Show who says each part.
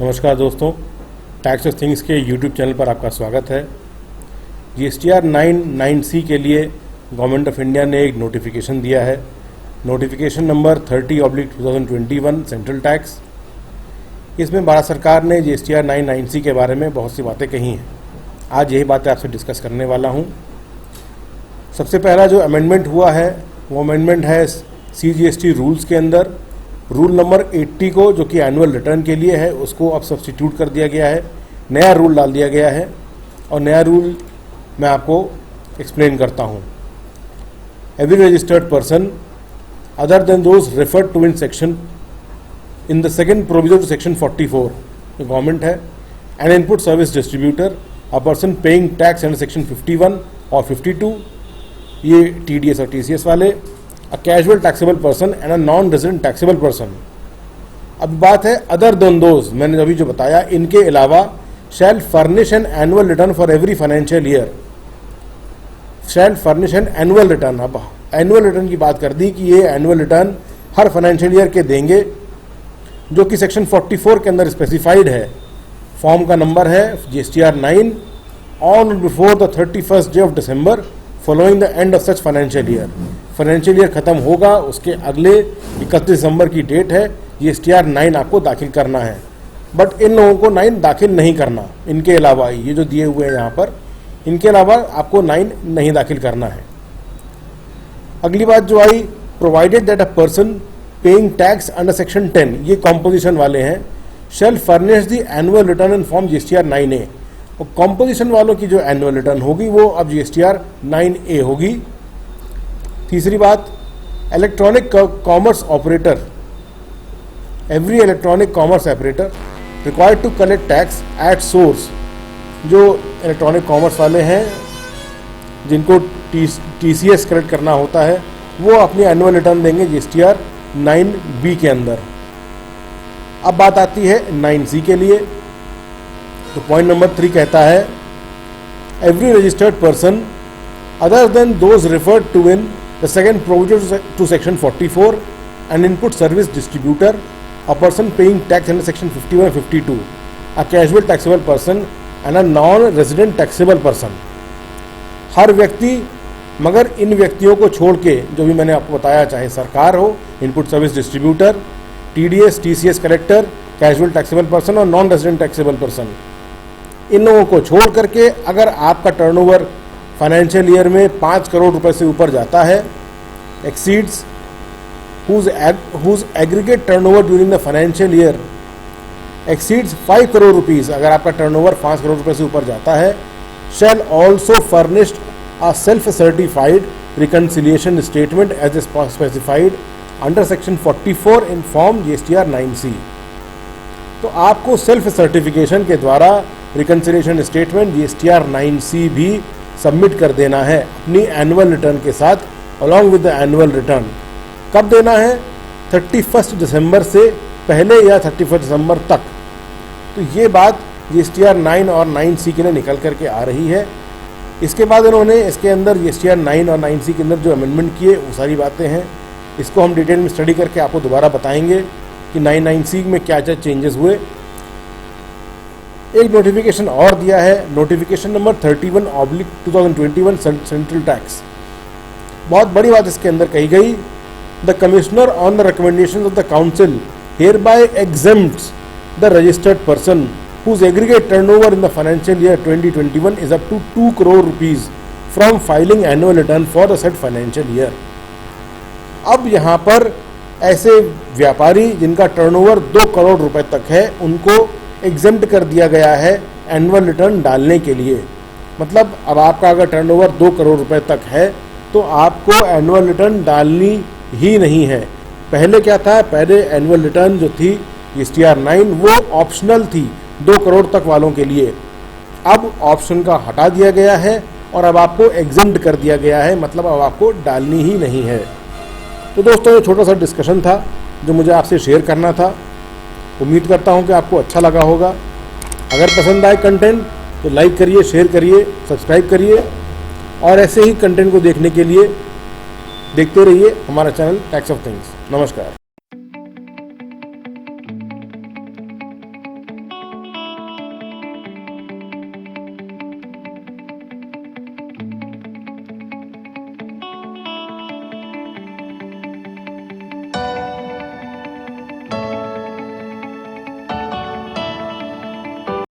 Speaker 1: नमस्कार दोस्तों, tax of things के यूट्यूब चैनल पर आपका स्वागत है। GSTR 9(9)C के लिए गवर्नमेंट ऑफ इंडिया ने एक नोटिफिकेशन दिया है। Notification number 30/2021 central tax. इसमें भारत सरकार ने GSTR 9(9)C के बारे में बहुत सी बातें कही हैं। आज यही बातें आपसे डिस्कस करने वाला हूँ। सबसे पहला जो अमेंडमेंट हुआ है वो अमेंडमेंट है CGST रूल्स के अंदर। रूल नंबर 80 को, जो कि एनुअल रिटर्न के लिए है, उसको अब सब्स्टिट्यूट कर दिया गया है, नया रूल डाल दिया गया है। और नया रूल मैं आपको एक्सप्लेन करता हूँ। Every registered person other than those referred to in the second provision to section 44 government है, an input service distributor, a person paying tax under section 51 और 52, ये TDS और TCS वाले, a casual taxable person and a non-resident taxable person। अब बात है other than those, मैंने अभी जो बताया, इनके अलावा shall furnish an annual return for every financial year। shall furnish an annual return। अब एनुअल रिटर्न की बात कर दी कि ये एनुअल रिटर्न हर फाइनेंशियल ईयर के देंगे, जो कि सेक्शन 44 के अंदर स्पेसिफाइड है। फॉर्म का नंबर है GSTR 9 on before the 31st day of December following the end of such financial year. Financial year खत्म होगा उसके अगले 31 दिसंबर की डेट है, GSTR 9 आपको दाखिल करना है। बट इन लोगों को 9 दाखिल नहीं करना, इनके अलावा ये जो दिए हुए हैं यहाँ पर, इनके अलावा आपको 9 नहीं दाखिल करना है। अगली बात जो आई, provided that a person paying tax under section 10, ये कॉम्पोजिशन वाले हैं, shall furnish the annual return in form GSTR 9A। और कॉम्पोजिशन वालों की जो एनुअल रिटर्न होगी वो अब GSTR 9A होगी। तीसरी बात, electronic commerce operator, every electronic commerce operator required to collect tax at source. जो इलेक्ट्रॉनिक कॉमर्स वाले हैं जिनको TCS कलेक्ट करना होता है, वो अपनी एनुअल रिटर्न देंगे GSTR 9B के अंदर। अब बात आती है 9C के लिए। तो पॉइंट नंबर 3 कहता है, every registered person other than those referred to in the second provision to section 44, an input service distributor, a person paying tax under section 51 52, a casual taxable person and a non resident taxable person. हर व्यक्ति, मगर इन व्यक्तियों को छोड़ के जो भी मैंने आपको बताया, चाहे सरकार हो, input service distributor, TDS TCS collector, casual taxable person और नॉन रेजिडेंट टैक्सेबल पर्सन, इन लोगों को छोड़ करके अगर आपका टर्नओवर फाइनेंशियल ईयर में 5 करोड़ रुपए से ऊपर जाता है, exceeds whose aggregate turnover during the financial year exceeds 5 crore rupees, अगर आपका टर्नओवर 5 करोड़ रुपए से ऊपर जाता है, shall also furnish a self-certified reconciliation statement as specified under section 44 in form GSTR 9C। तो आपको सेल्फ सर्टिफिकेशन के द्वारा रिकन्सिलिएशन स्टेटमेंट GSTR 9C भी सबमिट कर देना है अपनी एनुअल रिटर्न के साथ, along with the annual return. कब देना है? 31 दिसंबर से पहले या 31 दिसंबर तक। तो ये बात GSTR 9 और 9C के लिए निकल करके आ रही है। इसके बाद इन्होंने इसके अंदर GSTR 9 और 9C के अंदर जो अमेंडमेंट किए वो सारी बातें हैं, इसको हम डिटेल में स्टडी करके आपको दोबारा बताएंगे कि 9(9)C में क्या क्या चेंजेस हुए। एक नोटिफिकेशन और दिया है, नोटिफिकेशन नंबर 31/2021 सेंट्रल टैक्स। बहुत बड़ी बात इसके अंदर कही गई, the commissioner on the recommendation of the council hereby exempts the registered person whose aggregate turnover in the financial year 2021 is up to 2 crore rupees from filing annual return for the said financial year। अब यहाँ पर ऐसे व्यापारी जिनका turnover 2 crore रुपए तक है, उनको एग्जेम्प्ट कर दिया गया है एनुअल रिटर्न डालने के लिए। मतलब अब आपका अगर टर्नओवर 2 करोड़ रुपए तक है तो आपको एनुअल रिटर्न डालनी ही नहीं है। पहले क्या था? पहले एनुअल रिटर्न जो थी GSTR 9 वो ऑप्शनल थी 2 करोड़ तक वालों के लिए। अब ऑप्शन का हटा दिया गया है और अब आपको एग्जेम्प्ट कर दिया गया है, मतलब अब आपको डालनी ही नहीं है। तो दोस्तों, ये छोटा सा डिस्कशन था जो मुझे आपसे शेयर करना था। उम्मीद करता हूँ कि आपको अच्छा लगा होगा। अगर पसंद आए कंटेंट तो लाइक करिए, शेयर करिए, सब्सक्राइब करिए और ऐसे ही कंटेंट को देखने के लिए देखते रहिए हमारा चैनल टैक्स ऑफ थिंग्स। नमस्कार।